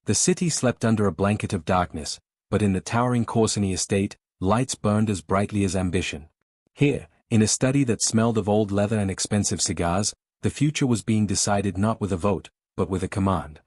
The city slept under a blanket of darkness, but in the towering Corsini estate, lights burned as brightly as ambition. Here, in a study that smelled of old leather and expensive cigars, the future was being decided not with a vote, but with a command.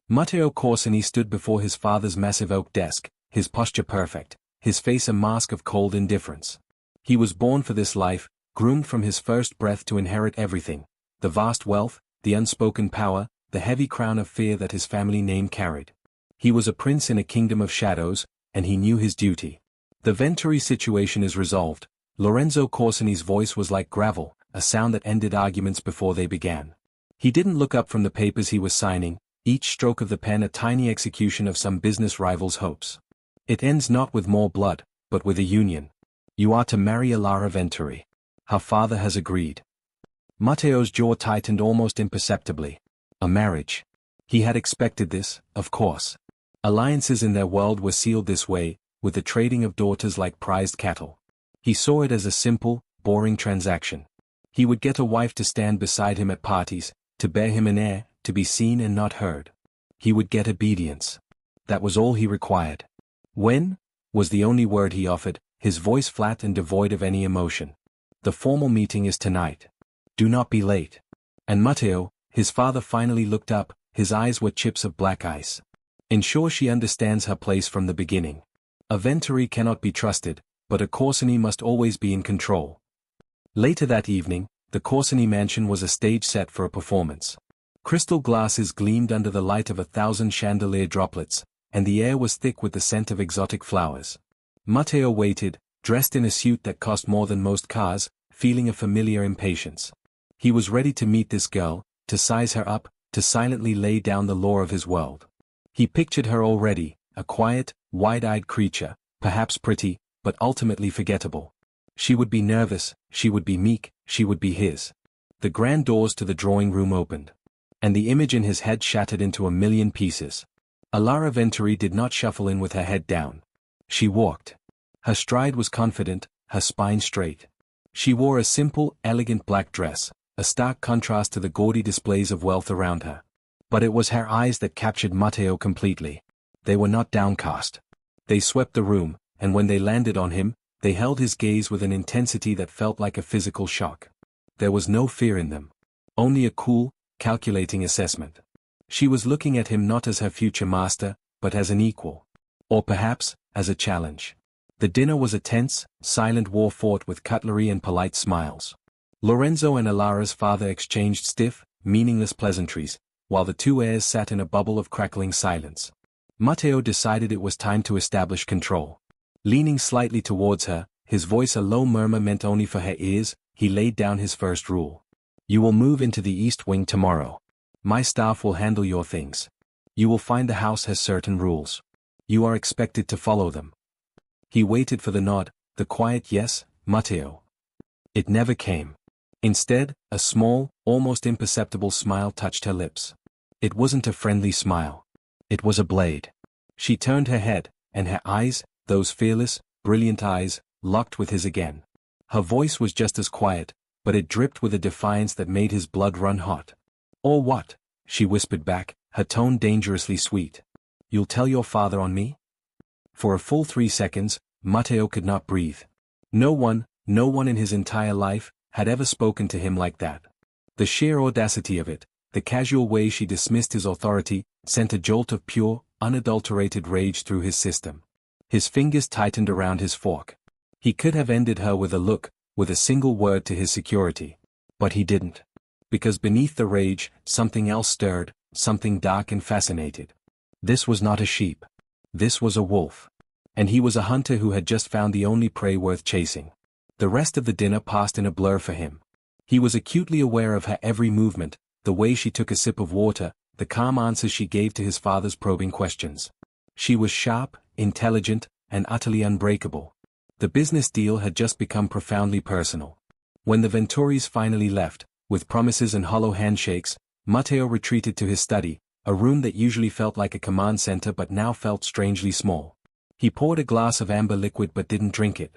Matteo Corsini stood before his father's massive oak desk, his posture perfect, his face a mask of cold indifference. He was born for this life, groomed from his first breath to inherit everything: the vast wealth, the unspoken power, the heavy crown of fear that his family name carried. He was a prince in a kingdom of shadows, and he knew his duty. The Venturi situation is resolved. Lorenzo Corsini's voice was like gravel, a sound that ended arguments before they began. He didn't look up from the papers he was signing, each stroke of the pen a tiny execution of some business rival's hopes. It ends not with more blood, but with a union. You are to marry Alara Venturi. Her father has agreed. Matteo's jaw tightened almost imperceptibly. A marriage. He had expected this, of course. Alliances in their world were sealed this way, with the trading of daughters like prized cattle. He saw it as a simple, boring transaction. He would get a wife to stand beside him at parties, to bear him an heir, to be seen and not heard. He would get obedience. That was all he required. When? Was the only word he offered, his voice flat and devoid of any emotion. The formal meeting is tonight. Do not be late. And Matteo, his father finally looked up, his eyes were chips of black ice. Ensure she understands her place from the beginning. A Venturi cannot be trusted, but a Corsini must always be in control. Later that evening, the Corsini mansion was a stage set for a performance. Crystal glasses gleamed under the light of 1,000 chandelier droplets, and the air was thick with the scent of exotic flowers. Matteo waited, dressed in a suit that cost more than most cars, feeling a familiar impatience. He was ready to meet this girl, to size her up, to silently lay down the law of his world. He pictured her already, a quiet, wide-eyed creature, perhaps pretty, but ultimately forgettable. She would be nervous, she would be meek, she would be his. The grand doors to the drawing room opened. And the image in his head shattered into a million pieces. Alara Venturi did not shuffle in with her head down. She walked. Her stride was confident, her spine straight. She wore a simple, elegant black dress, a stark contrast to the gaudy displays of wealth around her. But it was her eyes that captured Matteo completely. They were not downcast. They swept the room, and when they landed on him, they held his gaze with an intensity that felt like a physical shock. There was no fear in them. Only a cool, calculating assessment. She was looking at him not as her future master, but as an equal. Or perhaps, as a challenge. The dinner was a tense, silent war fought with cutlery and polite smiles. Lorenzo and Alara's father exchanged stiff, meaningless pleasantries, while the two heirs sat in a bubble of crackling silence. Matteo decided it was time to establish control. Leaning slightly towards her, his voice a low murmur meant only for her ears, he laid down his first rule. You will move into the East Wing tomorrow. My staff will handle your things. You will find the house has certain rules. You are expected to follow them. He waited for the nod, the quiet yes, Matteo. It never came. Instead, a small, almost imperceptible smile touched her lips. It wasn't a friendly smile. It was a blade. She turned her head, and her eyes, those fearless, brilliant eyes, locked with his again. Her voice was just as quiet, but it dripped with a defiance that made his blood run hot. Or what? She whispered back, her tone dangerously sweet. You'll tell your father on me? For a full 3 seconds, Matteo could not breathe. No one in his entire life, had ever spoken to him like that. The sheer audacity of it, the casual way she dismissed his authority, sent a jolt of pure, unadulterated rage through his system. His fingers tightened around his fork. He could have ended her with a look, with a single word to his security. But he didn't. Because beneath the rage, something else stirred, something dark and fascinated. This was not a sheep. This was a wolf. And he was a hunter who had just found the only prey worth chasing. The rest of the dinner passed in a blur for him. He was acutely aware of her every movement, the way she took a sip of water, the calm answers she gave to his father's probing questions. She was sharp, intelligent, and utterly unbreakable. The business deal had just become profoundly personal. When the Venturis finally left, with promises and hollow handshakes, Matteo retreated to his study, a room that usually felt like a command center but now felt strangely small. He poured a glass of amber liquid but didn't drink it.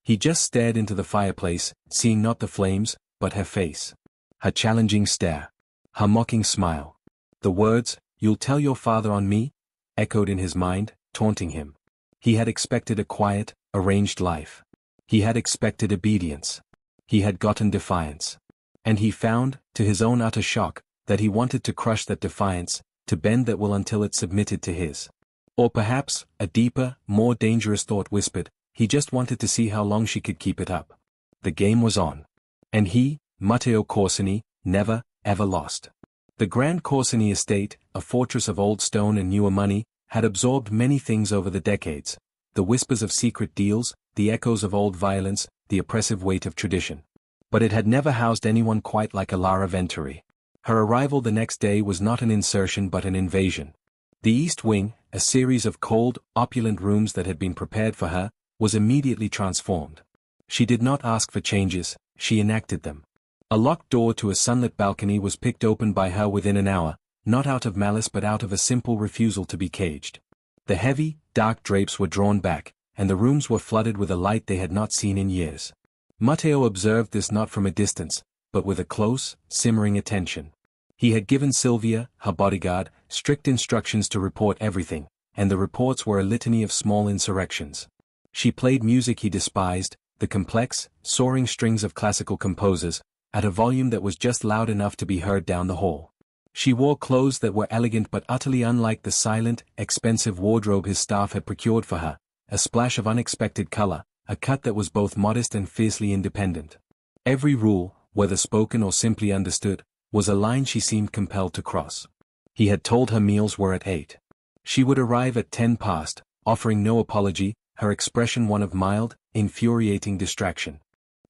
He just stared into the fireplace, seeing not the flames, but her face. Her challenging stare. Her mocking smile. The words, "You'll tell your father on me?" echoed in his mind, taunting him. He had expected a quiet, arranged life. He had expected obedience. He had gotten defiance. And he found, to his own utter shock, that he wanted to crush that defiance, to bend that will until it submitted to his. Or perhaps, a deeper, more dangerous thought whispered, he just wanted to see how long she could keep it up. The game was on. And he, Matteo Corsini, never, ever lost. The Grand Corsini estate, a fortress of old stone and newer money, had absorbed many things over the decades: the whispers of secret deals, the echoes of old violence, the oppressive weight of tradition. But it had never housed anyone quite like Alara Venturi. Her arrival the next day was not an insertion but an invasion. The East Wing, a series of cold, opulent rooms that had been prepared for her, was immediately transformed. She did not ask for changes, she enacted them. A locked door to a sunlit balcony was picked open by her within an hour, not out of malice but out of a simple refusal to be caged. The heavy, dark drapes were drawn back, and the rooms were flooded with a light they had not seen in years. Matteo observed this not from a distance, but with a close, simmering attention. He had given Sylvia, her bodyguard, strict instructions to report everything, and the reports were a litany of small insurrections. She played music he despised, the complex, soaring strings of classical composers, at a volume that was just loud enough to be heard down the hall. She wore clothes that were elegant but utterly unlike the silent, expensive wardrobe his staff had procured for her, a splash of unexpected color, a cut that was both modest and fiercely independent. Every rule, whether spoken or simply understood, was a line she seemed compelled to cross. He had told her meals were at 8. She would arrive at 10 past, offering no apology, her expression one of mild, infuriating distraction.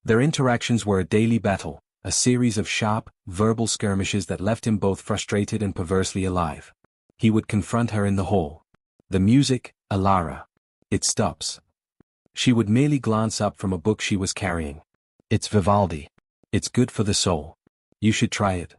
Their interactions were a daily battle, a series of sharp, verbal skirmishes that left him both frustrated and perversely alive. He would confront her in the hall. The music, Alara. It stops. She would merely glance up from a book she was carrying. It's Vivaldi. It's good for the soul. You should try it.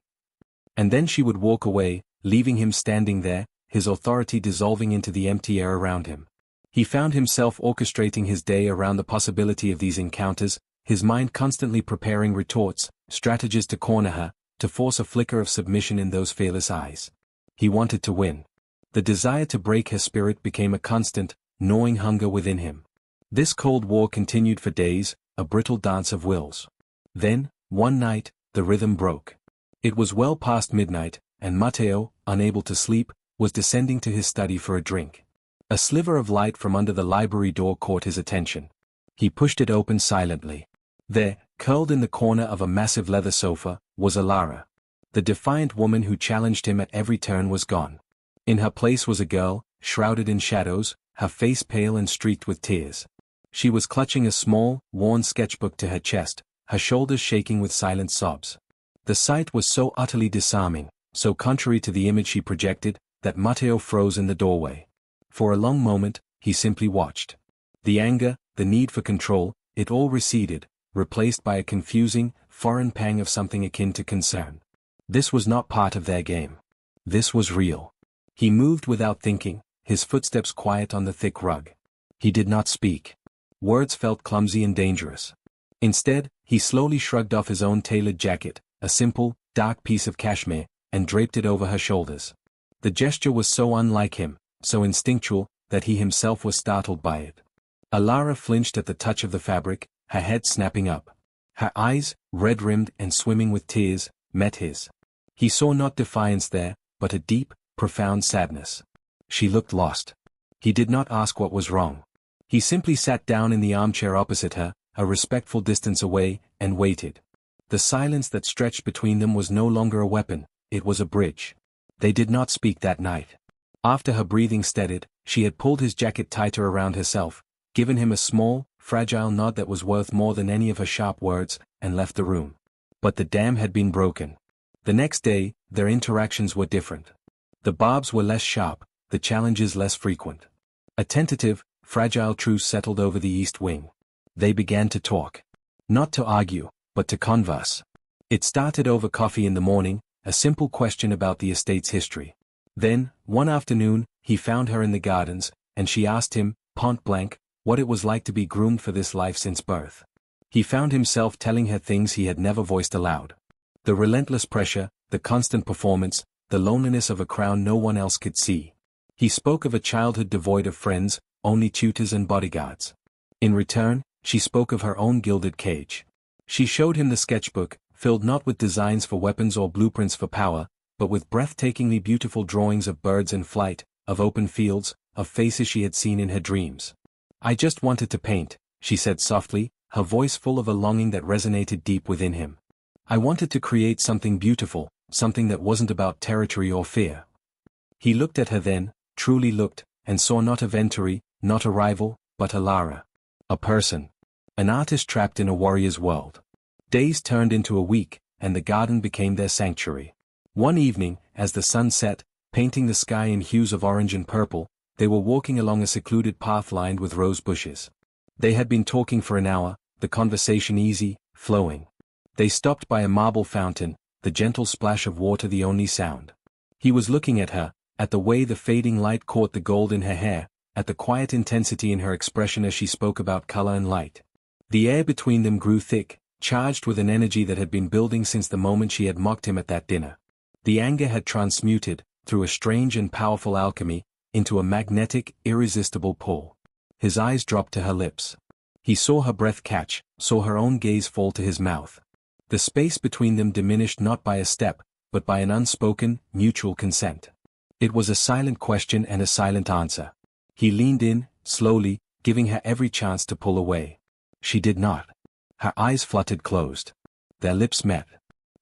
And then she would walk away, leaving him standing there, his authority dissolving into the empty air around him. He found himself orchestrating his day around the possibility of these encounters, his mind constantly preparing retorts, strategies to corner her, to force a flicker of submission in those fearless eyes. He wanted to win. The desire to break her spirit became a constant, gnawing hunger within him. This cold war continued for days, a brittle dance of wills. Then, one night, the rhythm broke. It was well past midnight, and Matteo, unable to sleep, was descending to his study for a drink. A sliver of light from under the library door caught his attention. He pushed it open silently. There, curled in the corner of a massive leather sofa, was Alara. The defiant woman who challenged him at every turn was gone. In her place was a girl, shrouded in shadows, her face pale and streaked with tears. She was clutching a small, worn sketchbook to her chest, her shoulders shaking with silent sobs. The sight was so utterly disarming, so contrary to the image she projected, that Matteo froze in the doorway. For a long moment, he simply watched. The anger, the need for control, it all receded, replaced by a confusing, foreign pang of something akin to concern. This was not part of their game. This was real. He moved without thinking, his footsteps quiet on the thick rug. He did not speak. Words felt clumsy and dangerous. Instead, he slowly shrugged off his own tailored jacket, a simple, dark piece of cashmere, and draped it over her shoulders. The gesture was so unlike him, so instinctual, that he himself was startled by it. Alara flinched at the touch of the fabric, her head snapping up. Her eyes, red-rimmed and swimming with tears, met his. He saw not defiance there, but a deep, profound sadness. She looked lost. He did not ask what was wrong. He simply sat down in the armchair opposite her, a respectful distance away, and waited. The silence that stretched between them was no longer a weapon, it was a bridge. They did not speak that night. After her breathing steadied, she had pulled his jacket tighter around herself, given him a small, fragile nod that was worth more than any of her sharp words, and left the room. But the dam had been broken. The next day, their interactions were different. The barbs were less sharp, the challenges less frequent. A tentative, fragile truce settled over the East Wing. They began to talk. Not to argue, but to converse. It started over coffee in the morning, a simple question about the estate's history. Then, one afternoon, he found her in the gardens, and she asked him, point blank, what it was like to be groomed for this life since birth. He found himself telling her things he had never voiced aloud. The relentless pressure, the constant performance, the loneliness of a crown no one else could see. He spoke of a childhood devoid of friends, only tutors and bodyguards. In return, she spoke of her own gilded cage. She showed him the sketchbook, filled not with designs for weapons or blueprints for power, but with breathtakingly beautiful drawings of birds in flight, of open fields, of faces she had seen in her dreams. "I just wanted to paint," she said softly, her voice full of a longing that resonated deep within him. "I wanted to create something beautiful, something that wasn't about territory or fear." He looked at her then, truly looked, and saw not a Venturi, not a rival, but Alara. A person. An artist trapped in a warrior's world. Days turned into a week, and the garden became their sanctuary. One evening, as the sun set, painting the sky in hues of orange and purple, they were walking along a secluded path lined with rose bushes. They had been talking for an hour, the conversation easy, flowing. They stopped by a marble fountain, the gentle splash of water the only sound. He was looking at her, at the way the fading light caught the gold in her hair, at the quiet intensity in her expression as she spoke about color and light. The air between them grew thick, charged with an energy that had been building since the moment she had mocked him at that dinner. The anger had transmuted, through a strange and powerful alchemy, into a magnetic, irresistible pull. His eyes dropped to her lips. He saw her breath catch, saw her own gaze fall to his mouth. The space between them diminished not by a step, but by an unspoken, mutual consent. It was a silent question and a silent answer. He leaned in, slowly, giving her every chance to pull away. She did not. Her eyes fluttered closed. Their lips met.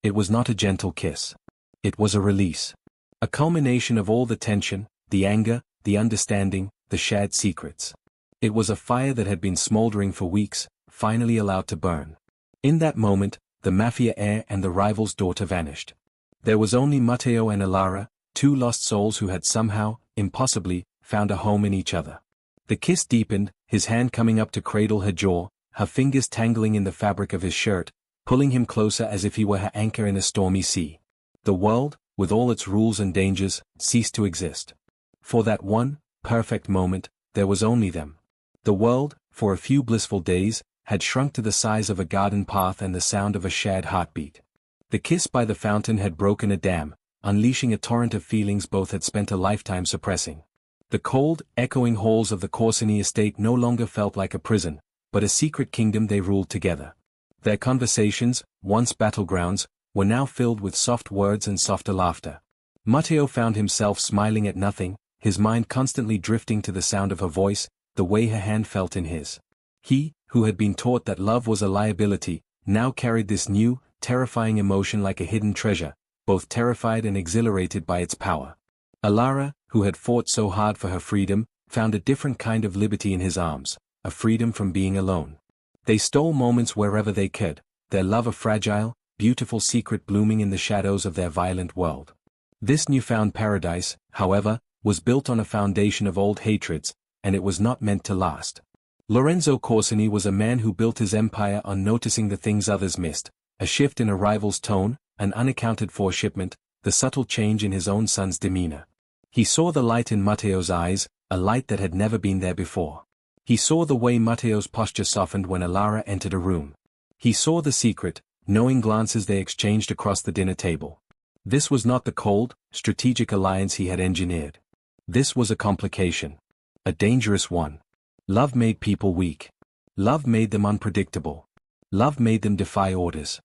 It was not a gentle kiss. It was a release. A culmination of all the tension, the anger, the understanding, the shared secrets. It was a fire that had been smoldering for weeks, finally allowed to burn. In that moment, the Mafia heir and the rival's daughter vanished. There was only Matteo and Alara, two lost souls who had somehow, impossibly, found a home in each other. The kiss deepened, his hand coming up to cradle her jaw, her fingers tangling in the fabric of his shirt, pulling him closer as if he were her anchor in a stormy sea. The world, with all its rules and dangers, ceased to exist. For that one, perfect moment, there was only them. The world, for a few blissful days, had shrunk to the size of a garden path and the sound of a shared heartbeat. The kiss by the fountain had broken a dam, unleashing a torrent of feelings both had spent a lifetime suppressing. The cold, echoing halls of the Corsini estate no longer felt like a prison, but a secret kingdom they ruled together. Their conversations, once battlegrounds, were now filled with soft words and softer laughter. Matteo found himself smiling at nothing, his mind constantly drifting to the sound of her voice, the way her hand felt in his. He, who had been taught that love was a liability, now carried this new, terrifying emotion like a hidden treasure, both terrified and exhilarated by its power. Alara, who had fought so hard for her freedom, found a different kind of liberty in his arms, a freedom from being alone. They stole moments wherever they could, their love a fragile, beautiful secret blooming in the shadows of their violent world. This newfound paradise, however, was built on a foundation of old hatreds, and it was not meant to last. Lorenzo Corsini was a man who built his empire on noticing the things others missed, a shift in a rival's tone, an unaccounted-for shipment, the subtle change in his own son's demeanor. He saw the light in Matteo's eyes, a light that had never been there before. He saw the way Matteo's posture softened when Alara entered a room. He saw the secret, knowing glances they exchanged across the dinner table. This was not the cold, strategic alliance he had engineered. This was a complication. A dangerous one. Love made people weak. Love made them unpredictable. Love made them defy orders.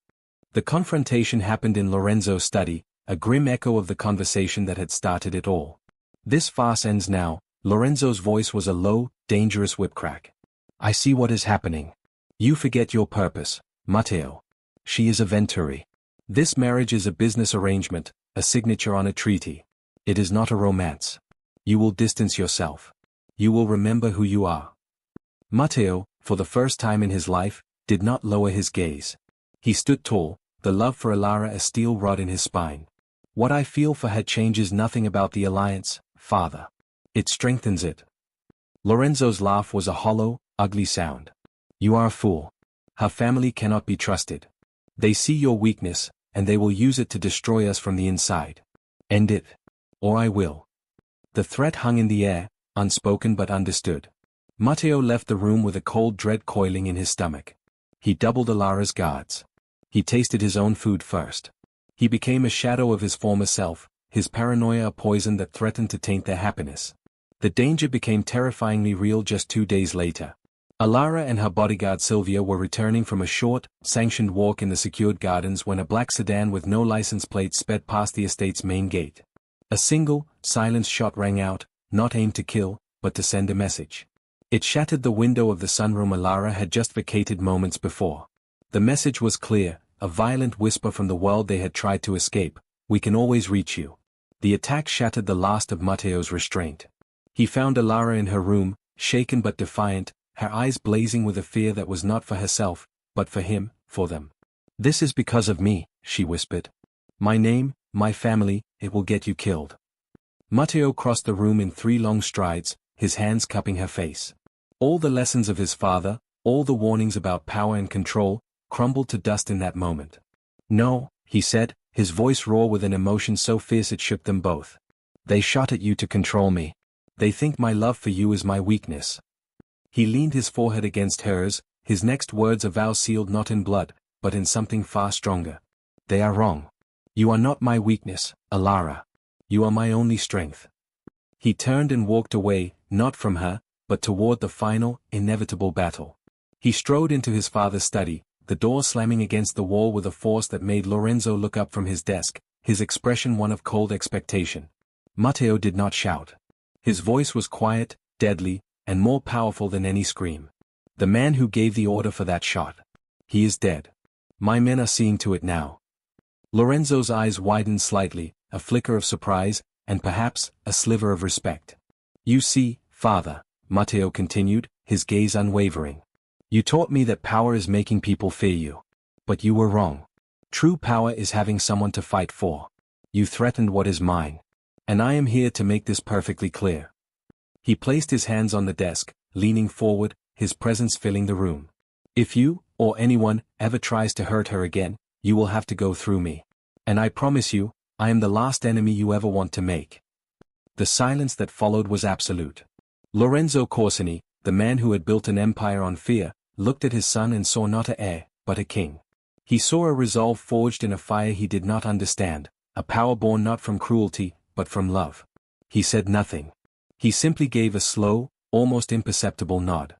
The confrontation happened in Lorenzo's study, a grim echo of the conversation that had started it all. "This farce ends now," Lorenzo's voice was a low, dangerous whipcrack. "I see what is happening. You forget your purpose, Matteo. She is a Venturi. This marriage is a business arrangement, a signature on a treaty. It is not a romance. You will distance yourself. You will remember who you are." Matteo, for the first time in his life, did not lower his gaze. He stood tall, the love for Alara a steel rod in his spine. "What I feel for her changes nothing about the alliance, father. It strengthens it." Lorenzo's laugh was a hollow, ugly sound. "You are a fool. Her family cannot be trusted. They see your weakness, and they will use it to destroy us from the inside. End it. Or I will." The threat hung in the air, unspoken but understood. Matteo left the room with a cold dread coiling in his stomach. He doubled Alara's guards. He tasted his own food first. He became a shadow of his former self, his paranoia a poison that threatened to taint their happiness. The danger became terrifyingly real just 2 days later. Alara and her bodyguard Sylvia were returning from a short, sanctioned walk in the secured gardens when a black sedan with no license plate sped past the estate's main gate. A single, silenced shot rang out, not aimed to kill, but to send a message. It shattered the window of the sunroom Alara had just vacated moments before. The message was clear, a violent whisper from the world they had tried to escape: "We can always reach you." The attack shattered the last of Matteo's restraint. He found Alara in her room, shaken but defiant, her eyes blazing with a fear that was not for herself, but for him, for them. "This is because of me," she whispered. "My name, my family, it will get you killed." Matteo crossed the room in 3 long strides, his hands cupping her face. All the lessons of his father, all the warnings about power and control, crumbled to dust in that moment. "No," he said, his voice raw with an emotion so fierce it shook them both. "They shot at you to control me. They think my love for you is my weakness." He leaned his forehead against hers, his next words a vow sealed not in blood, but in something far stronger. "They are wrong. You are not my weakness, Alara. You are my only strength." He turned and walked away, not from her, but toward the final, inevitable battle. He strode into his father's study, the door slamming against the wall with a force that made Lorenzo look up from his desk, his expression one of cold expectation. Matteo did not shout. His voice was quiet, deadly, and more powerful than any scream. "The man who gave the order for that shot. He is dead. My men are seeing to it now." Lorenzo's eyes widened slightly, a flicker of surprise, and perhaps, a sliver of respect. "You see, father," Matteo continued, his gaze unwavering. "You taught me that power is making people fear you. But you were wrong. True power is having someone to fight for. You threatened what is mine. And I am here to make this perfectly clear." He placed his hands on the desk, leaning forward, his presence filling the room. "If you, or anyone, ever tries to hurt her again, you will have to go through me. And I promise you, I am the last enemy you ever want to make." The silence that followed was absolute. Lorenzo Corsini, the man who had built an empire on fear, looked at his son and saw not an heir, but a king. He saw a resolve forged in a fire he did not understand, a power born not from cruelty, but from love. He said nothing. He simply gave a slow, almost imperceptible nod.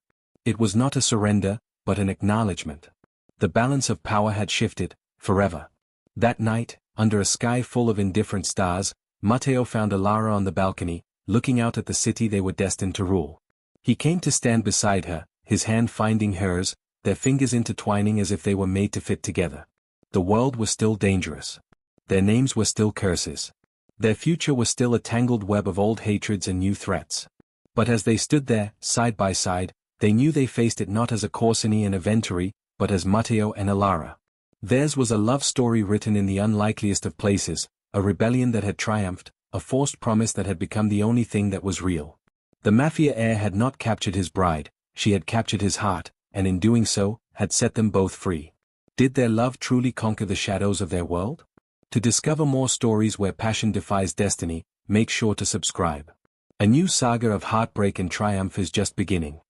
It was not a surrender, but an acknowledgement. The balance of power had shifted, forever. That night, under a sky full of indifferent stars, Matteo found Alara on the balcony, looking out at the city they were destined to rule. He came to stand beside her, his hand finding hers, their fingers intertwining as if they were made to fit together. The world was still dangerous. Their names were still curses. Their future was still a tangled web of old hatreds and new threats. But as they stood there, side by side, they knew they faced it not as a Corsini and a Venturi, but as Matteo and Alara. Theirs was a love story written in the unlikeliest of places, a rebellion that had triumphed, a forced promise that had become the only thing that was real. The Mafia heir had not captured his bride, she had captured his heart, and in doing so, had set them both free. Did their love truly conquer the shadows of their world? To discover more stories where passion defies destiny, make sure to subscribe. A new saga of heartbreak and triumph is just beginning.